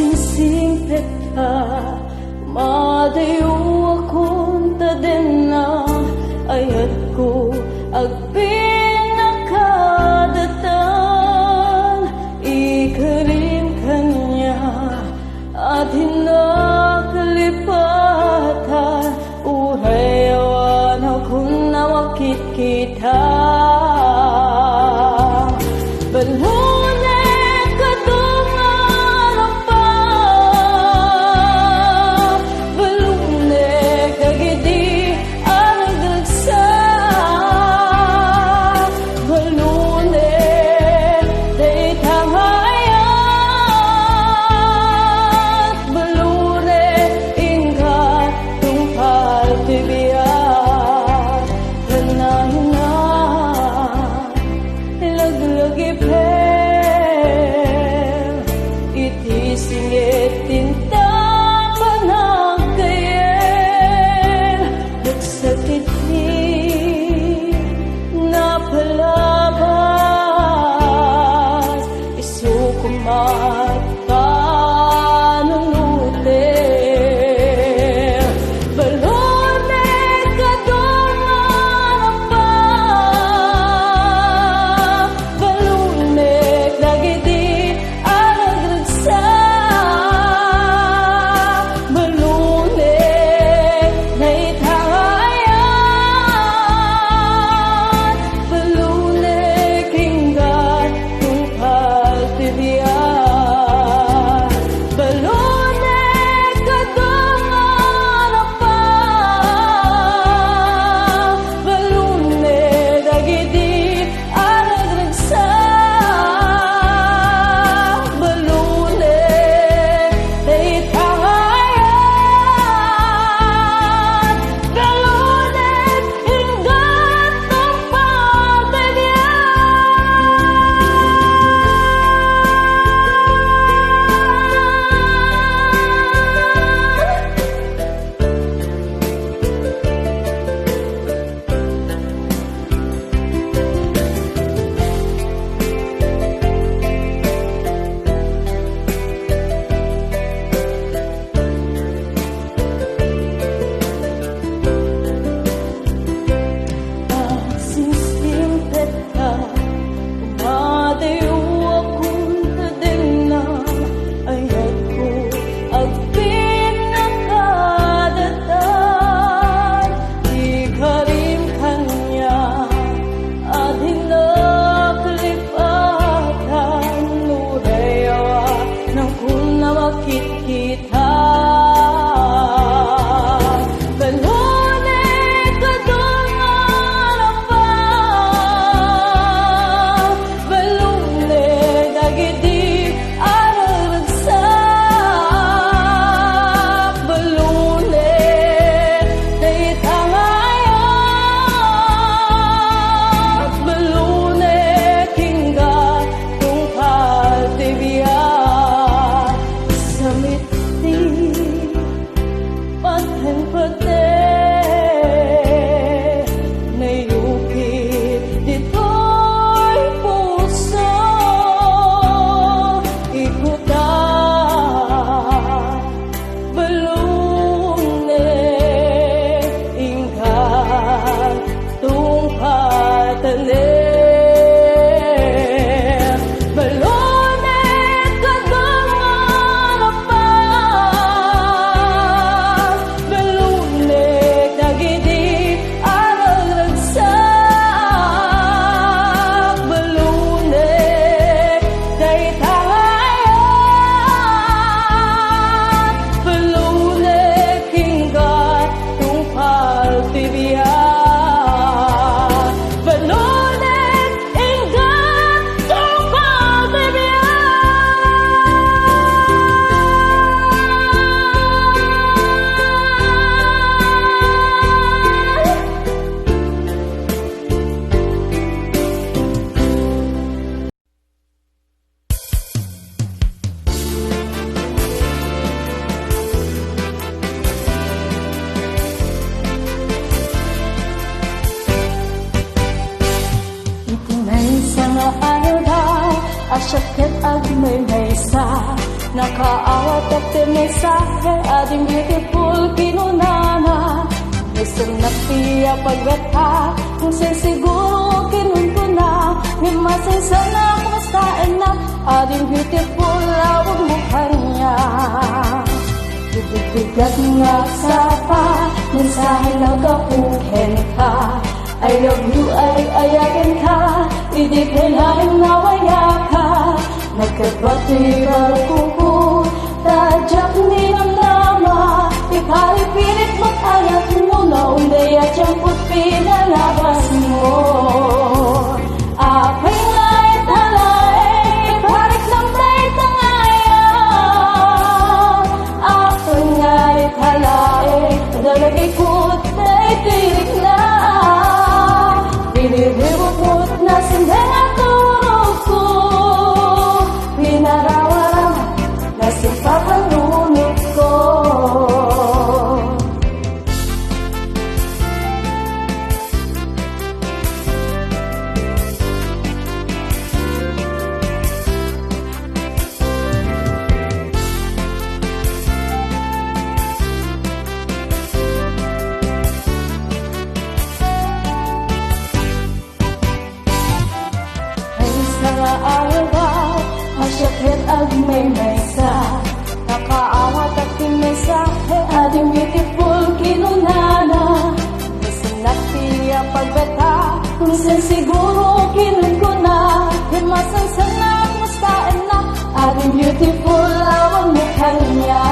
singsing peta madayo akong tadena ayat ko agpin nakadatan ikalim kanya at hinakalipatan uhayawan ako na makikita BALUNEK kadungan ang pa BALUNEK agidi ang nagdagsa BALUNEK day tanghayat BALUNEK ingka tungkal tibiyat kanahin na laglagi iti singit tinta panagkayel nagsakit ni napalabas isukumat panunutin BALUNEK kadungan ang pa BALUNEK dagiti ang nagragsa BALUNEK naithangayan BALUNEK hinggat tungkal tibiyat asyakit ag may maysa, nakaawat at tinisahe, ading beautiful kinunana. Isang napiya pagbeta, kung sisiguro kinun ko na, himasang sana kumustain na, ading beautiful awag mukha niya. Bibigat nga sa pa, mensahe nagapukin ka, I love you ay ayakin ka, hindi kailangan nawaya ka. Nagkabati barukuko, tadyak ni ng lama, ipalipilit mo't ayat mo na unday at siyang pinalabas mo. Apay nga'y talae, iparik ng tay tangayan. Apay nga'y talae, dalagay ko't tay tirik na. Binibibukot na sindeng at turog ko, pinarawaram na sipapanunod ko. Araw, masyakit ag may maysa, nakaawat at tinisahe, ading beautiful kinunana. Isang napiya pagbeta, kung siguro kinun ko na, himasang sana mustain na, ading beautiful awang mukha niya.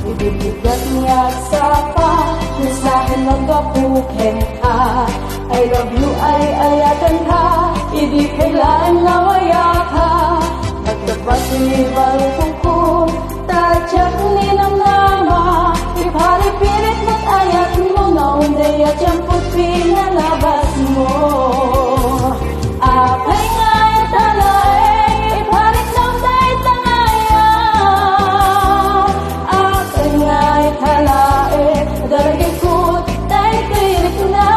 Ibibigat niya sa pa, mensahe nagapukin ka, I love you ay ayakan ka, hindi kailangan nawaya ka. Nagkabati barukuko, tadyak ni ng lama, ipalipilit mo't ayat mo na unday at siyang pinalabas mo. Apay nga'y talae, iparik ng tay tangayan. Apay nga'y talae, dalagay ko't tay tirik na.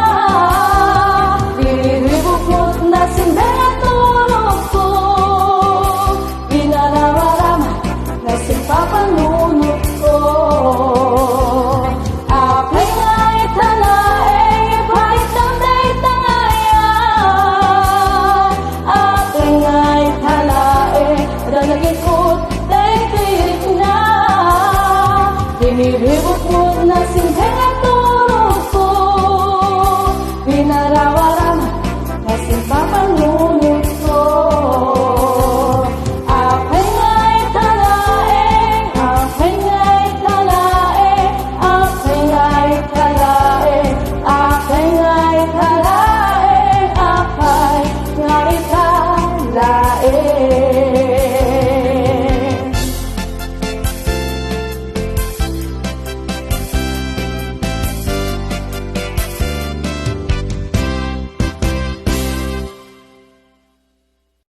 Binibukot na sindeng at turog ko, pinarawaram na sipapanunod ko. Apay nga'y talae, iparik ng tay tangayan. Apay nga'y talae, dalagay ko't tay tirik na. Binibukot na sindeng at turog ko, pinarawaram na sipapanunod ko.